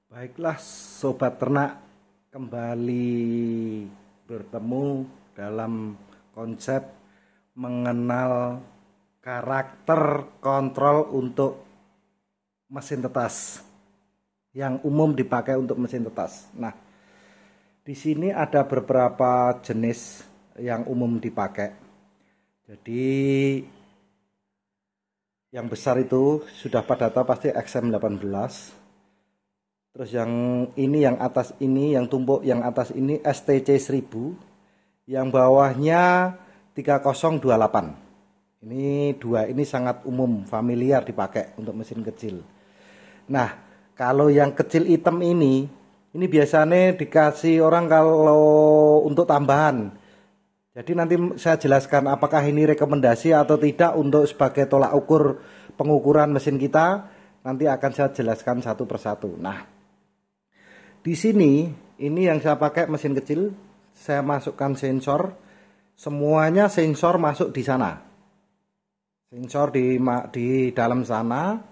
Baiklah sobat ternak, kembali bertemu dalam konsep mengenal karakter kontrol untuk mesin tetas yang umum dipakai untuk mesin tetas. Nah, di sini ada beberapa jenis yang umum dipakai. Jadi yang besar itu sudah pada tahu pasti XM18. Terus yang ini, yang atas ini, yang tumpuk yang atas ini STC 1000. Yang bawahnya 3028. Ini dua ini sangat umum, familiar dipakai untuk mesin kecil. Nah, kalau yang kecil hitam ini biasanya dikasih orang kalau untuk tambahan. Jadi nanti saya jelaskan apakah ini rekomendasi atau tidak untuk sebagai tolak ukur pengukuran mesin kita. Nanti akan saya jelaskan satu persatu. Nah, di sini ini yang saya pakai mesin kecil, saya masukkan sensor, semuanya sensor masuk di sana, sensor di dalam sana.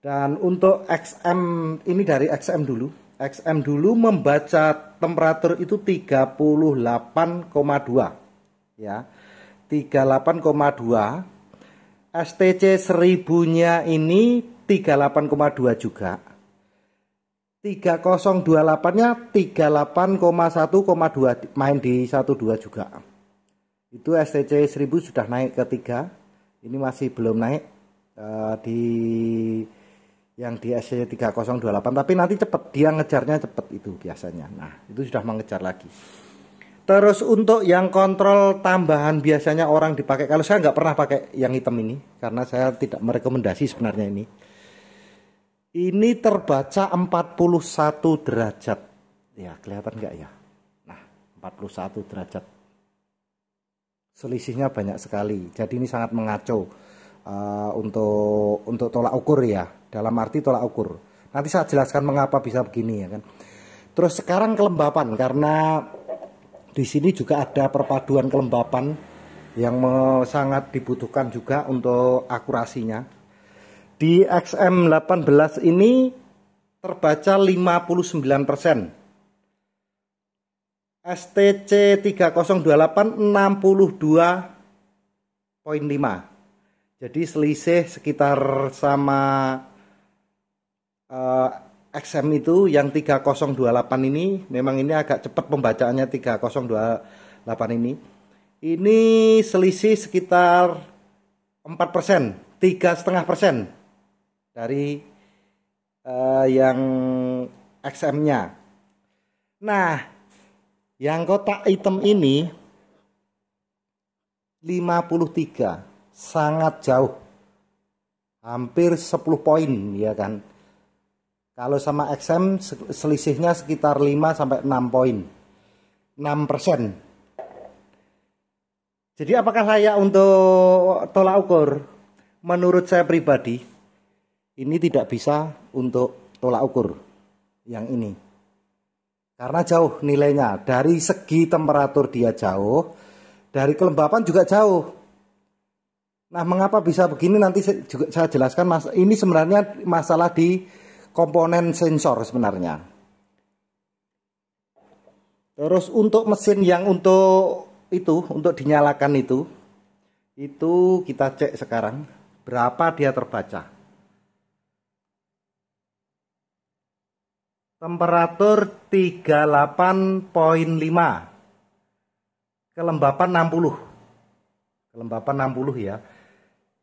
Dan untuk XM ini dari XM dulu membaca temperatur itu 38,2 ya, 38,2. STC 1000-nya ini 38,2 juga. 3028-nya 38,1,2, main di 12 juga. Itu STC 1000 sudah naik ke 3. Ini masih belum naik di yang di STC 3028, tapi nanti cepet, dia ngejarnya cepet itu biasanya. Nah, itu sudah mengejar lagi. Terus untuk yang kontrol tambahan biasanya orang dipakai, kalau saya nggak pernah pakai yang hitam ini karena saya tidak merekomendasi sebenarnya ini. Ini terbaca 41 derajat. Ya, kelihatan nggak ya? Nah, 41 derajat. Selisihnya banyak sekali. Jadi ini sangat mengaco untuk tolak ukur ya. Dalam arti tolak ukur. Nanti saya jelaskan mengapa bisa begini ya kan. Terus sekarang kelembapan, karena di sini juga ada perpaduan kelembapan yang sangat dibutuhkan juga untuk akurasinya. Di XM18 ini terbaca 59%. STC 3028 62,5. Jadi selisih sekitar sama XM itu yang 3028 ini, memang ini agak cepat pembacaannya 3028 ini. Ini selisih sekitar 4%, 3,5% dari yang XM-nya. Nah, yang kotak hitam ini 53, sangat jauh, hampir 10 poin ya kan. Kalau sama XM selisihnya sekitar 5-6 poin, 6%. Jadi apakah layak untuk tolak ukur? Menurut saya pribadi, ini tidak bisa untuk tolak ukur yang ini. Karena jauh nilainya, dari segi temperatur dia jauh, dari kelembapan juga jauh. Nah, mengapa bisa begini nanti juga saya jelaskan, Mas. Ini sebenarnya masalah di komponen sensor sebenarnya. Terus untuk mesin yang untuk dinyalakan itu kita cek sekarang berapa dia terbaca. Temperatur 38,5, kelembapan 60. Kelembapan 60 ya.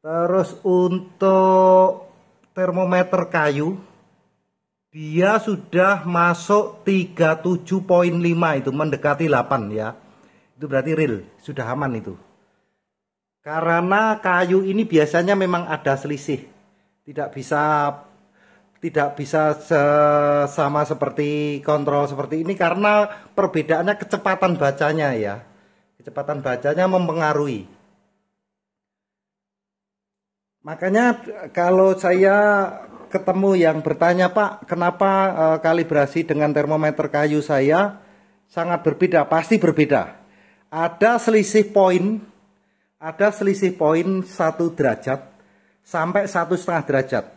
Terus untuk termometer kayu dia sudah masuk 37,5, itu mendekati 8 ya. Itu berarti real, sudah aman itu. Karena kayu ini biasanya memang ada selisih. Tidak bisa sama seperti kontrol seperti ini karena perbedaannya kecepatan bacanya ya. Kecepatan bacanya mempengaruhi. Makanya kalau saya ketemu yang bertanya, Pak, kenapa kalibrasi dengan termometer kayu saya sangat berbeda? Pasti berbeda. Ada selisih poin 1 derajat sampai 1,5 derajat.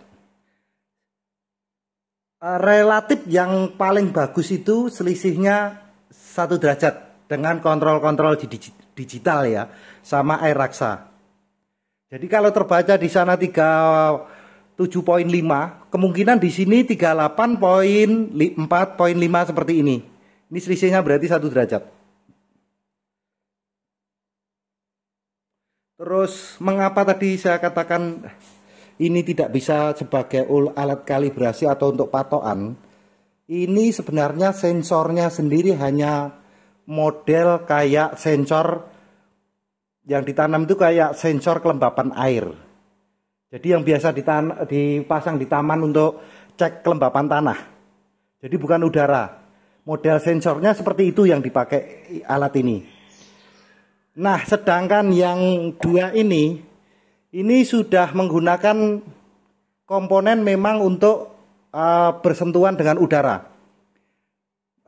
Relatif yang paling bagus itu selisihnya 1 derajat dengan kontrol-kontrol digital ya, sama air raksa. Jadi kalau terbaca di sana 37,5, kemungkinan di sini 38,4,5 seperti ini. Ini selisihnya berarti 1 derajat. Terus mengapa tadi saya katakan ini tidak bisa sebagai alat kalibrasi atau untuk patokan? Ini sebenarnya sensornya sendiri hanya model kayak sensor yang ditanam itu kayak sensor kelembapan air. Jadi yang biasa dipasang di taman untuk cek kelembapan tanah. Jadi bukan udara. Model sensornya seperti itu yang dipakai alat ini. Nah, sedangkan yang dua ini sudah menggunakan komponen memang untuk bersentuhan dengan udara,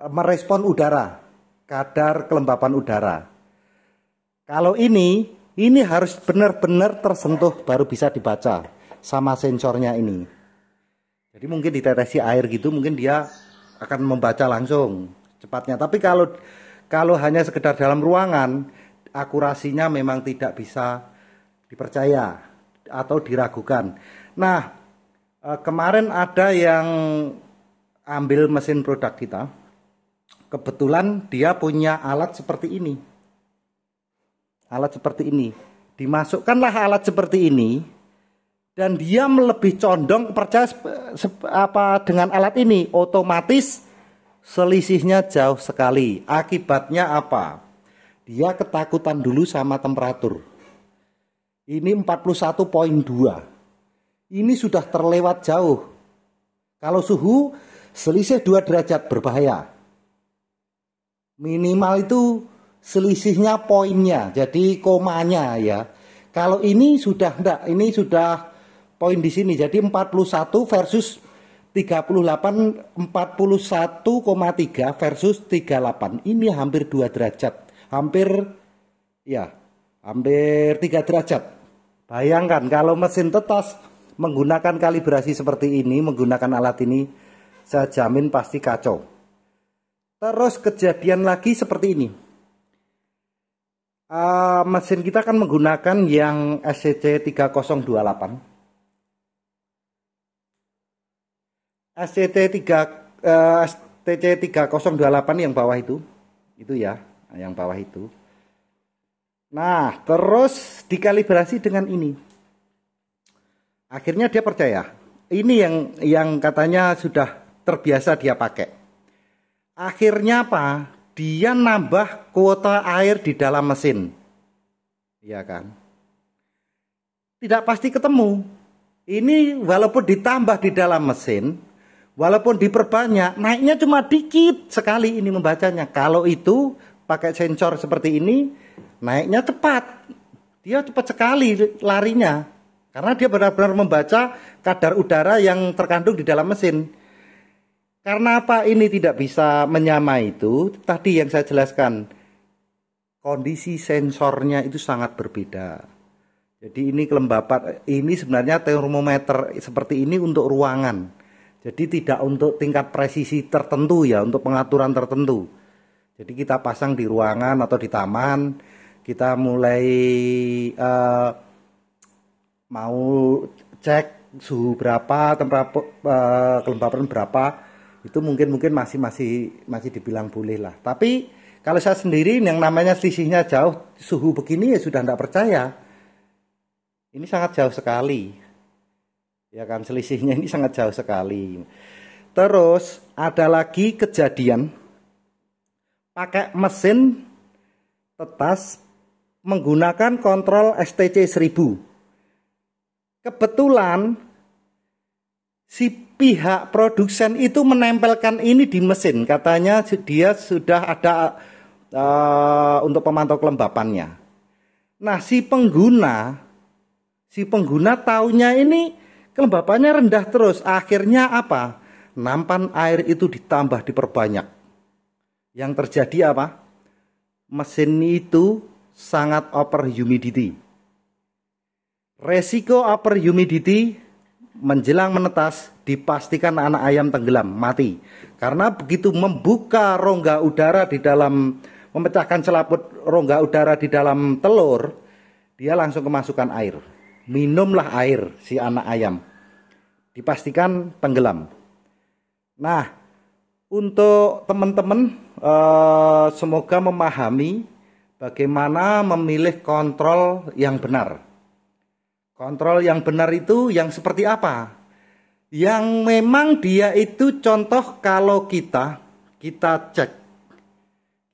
merespon udara, kadar kelembapan udara. Kalau ini harus benar-benar tersentuh baru bisa dibaca sama sensornya ini. Jadi mungkin ditetesi air gitu, mungkin dia akan membaca langsung cepatnya. Tapi kalau hanya sekedar dalam ruangan, akurasinya memang tidak bisa dipercaya atau diragukan. Nah, kemarin ada yang ambil mesin produk kita. Kebetulan dia punya alat seperti ini. Alat seperti ini. Dimasukkanlah alat seperti ini dan dia lebih condong percaya dengan alat ini, otomatis selisihnya jauh sekali. Akibatnya apa? Dia ketakutan dulu sama temperatur. Ini 41,2. Ini sudah terlewat jauh. Kalau suhu selisih 2 derajat berbahaya. Minimal itu selisihnya poinnya, jadi komanya ya. Kalau ini sudah enggak, ini sudah poin di sini. Jadi 41 versus 38, 41,3 versus 38. Ini hampir 2 derajat. Hampir 3 derajat. Bayangkan kalau mesin tetas menggunakan kalibrasi seperti ini, menggunakan alat ini, saya jamin pasti kacau. Terus kejadian lagi seperti ini. Mesin kita kan menggunakan yang SCC 3028. SCC 3028 yang bawah itu ya, yang bawah itu. Nah, terus dikalibrasi dengan ini. Akhirnya dia percaya. Ini yang katanya sudah terbiasa dia pakai. Akhirnya apa? Dia nambah kuota air di dalam mesin. Iya kan? Tidak pasti ketemu. Ini walaupun ditambah di dalam mesin, walaupun diperbanyak, naiknya cuma dikit sekali ini membacanya. Kalau itu pakai sensor seperti ini, naiknya cepat. Dia cepat sekali larinya. Karena dia benar-benar membaca kadar udara yang terkandung di dalam mesin. Karena apa ini tidak bisa menyamai itu? Tadi yang saya jelaskan, kondisi sensornya itu sangat berbeda. Jadi ini kelembapan, ini sebenarnya termometer seperti ini untuk ruangan. Jadi tidak untuk tingkat presisi tertentu ya, untuk pengaturan tertentu. Jadi kita pasang di ruangan atau di taman, kita mulai mau cek suhu berapa, temperatur kelembapan berapa, itu mungkin masih dibilang boleh lah. Tapi kalau saya sendiri yang namanya selisihnya jauh, suhu begini ya sudah tidak percaya. Ini sangat jauh sekali. Ya kan, selisihnya ini sangat jauh sekali. Terus ada lagi kejadian pakai mesin tetas menggunakan kontrol STC 1000. Kebetulan si pihak produsen itu menempelkan ini di mesin. Katanya dia sudah ada untuk memantau kelembapannya. Nah, si pengguna taunya ini kelembapannya rendah terus. Akhirnya apa? Nampan air itu ditambah diperbanyak. Yang terjadi apa? Mesin itu sangat over humidity. Resiko over humidity menjelang menetas dipastikan anak ayam tenggelam mati. Karena begitu membuka rongga udara di dalam, memecahkan selaput rongga udara di dalam telur, dia langsung kemasukan air. Minumlah air si anak ayam, dipastikan tenggelam. Nah, untuk teman-teman semoga memahami bagaimana memilih kontrol yang benar. Kontrol yang benar itu yang seperti apa? Yang memang dia itu contoh kalau kita cek.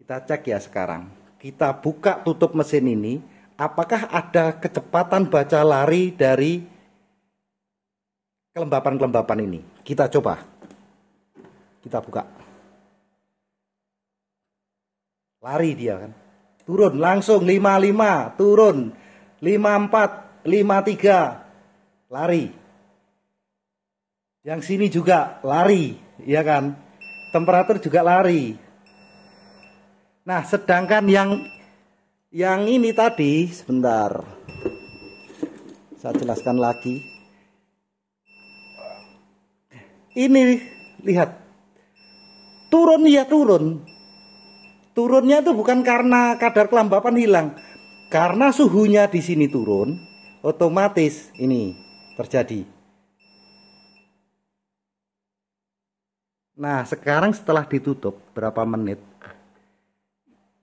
Kita cek ya sekarang. Kita buka tutup mesin ini, apakah ada kecepatan baca lari dari kelembapan-kelembapan ini? Kita coba. Kita buka. Lari dia kan. Turun langsung 55, turun 54, 53, lari. Yang sini juga lari, ya kan? Temperatur juga lari. Nah, sedangkan yang ini tadi, sebentar. Saya jelaskan lagi. Ini lihat. Turun ya turun. Turunnya itu bukan karena kadar kelembapan hilang, karena suhunya di sini turun, otomatis ini terjadi. Nah, sekarang setelah ditutup berapa menit,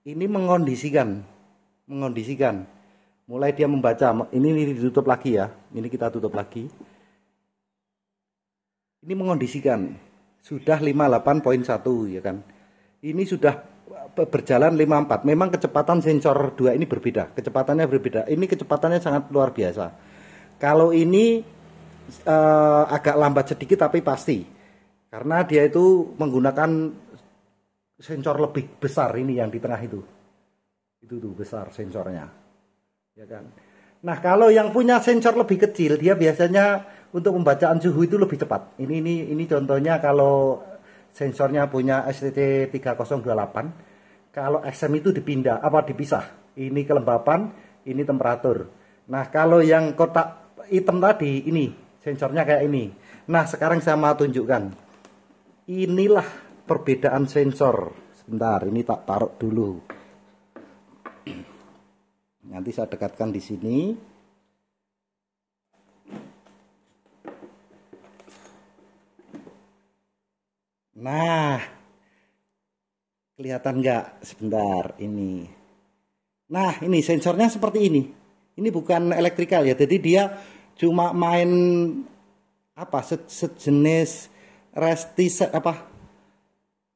ini mengondisikan. Mulai dia membaca, ini ditutup lagi ya, ini kita tutup lagi. Ini mengondisikan, sudah 58.1 ya kan. Ini sudah berjalan 54. Memang kecepatan sensor 2 ini berbeda. Kecepatannya berbeda. Ini kecepatannya sangat luar biasa. Kalau ini agak lambat sedikit tapi pasti. Karena dia itu menggunakan sensor lebih besar ini yang di tengah itu. Itu tuh besar sensornya. Ya kan? Nah, kalau yang punya sensor lebih kecil, dia biasanya untuk pembacaan suhu itu lebih cepat. Ini contohnya kalau sensornya punya STT3028. Kalau XM itu dipisah. Ini kelembapan, ini temperatur. Nah, kalau yang kotak hitam tadi, ini sensornya kayak ini. Nah, sekarang saya mau tunjukkan. Inilah perbedaan sensor. Sebentar, ini tak taruh dulu. Nanti saya dekatkan di sini. Nah, kelihatan nggak? Sebentar, ini. Nah, ini sensornya seperti ini. Ini bukan elektrikal ya, jadi dia cuma main apa? Sejenis resti apa?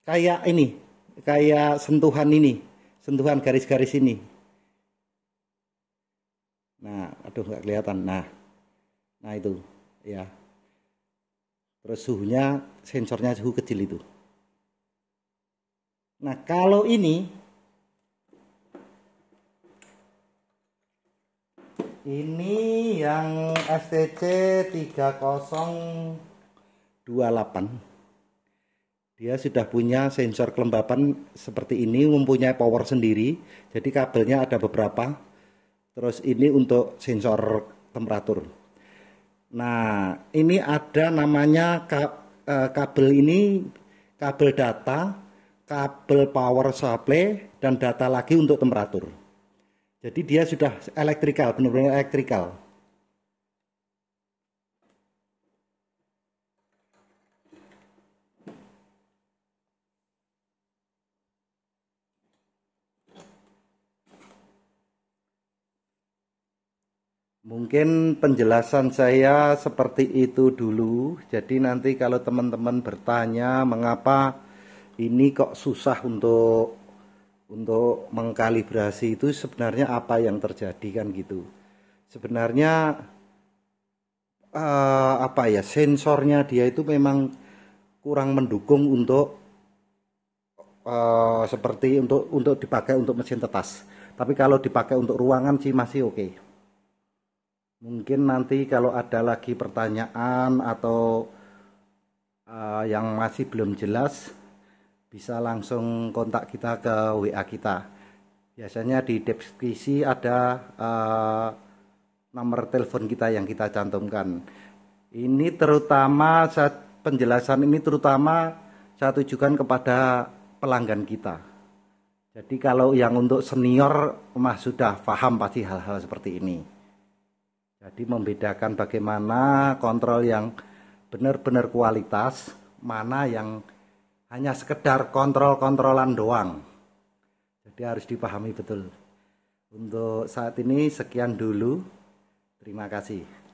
Kayak ini, kayak sentuhan ini, sentuhan garis-garis ini. Nah, aduh nggak kelihatan. Nah itu, ya. Terus suhunya, sensornya suhu kecil itu. Nah, kalau ini yang STC 3028. Dia sudah punya sensor kelembapan seperti ini, mempunyai power sendiri. Jadi kabelnya ada beberapa. Terus ini untuk sensor temperatur. Nah, ini ada namanya kabel ini, kabel data, kabel power supply, dan data lagi untuk temperatur. Jadi dia sudah elektrikal, benar-benar elektrikal. Mungkin penjelasan saya seperti itu dulu. Jadi nanti kalau teman-teman bertanya mengapa ini kok susah untuk mengkalibrasi, itu sebenarnya apa yang terjadi kan gitu. Sebenarnya apa ya, sensornya dia itu memang kurang mendukung untuk seperti untuk dipakai untuk mesin tetas. Tapi kalau dipakai untuk ruangan sih masih oke. Mungkin nanti kalau ada lagi pertanyaan atau yang masih belum jelas, bisa langsung kontak kita ke WA kita. Biasanya di deskripsi ada nomor telepon kita yang kita cantumkan. Ini terutama penjelasan ini terutama saya tujukan kepada pelanggan kita. Jadi kalau yang untuk senior mah sudah paham pasti hal-hal seperti ini. Jadi membedakan bagaimana kontrol yang benar-benar kualitas, mana yang hanya sekedar kontrol-kontrolan doang. Jadi harus dipahami betul. Untuk saat ini sekian dulu. Terima kasih.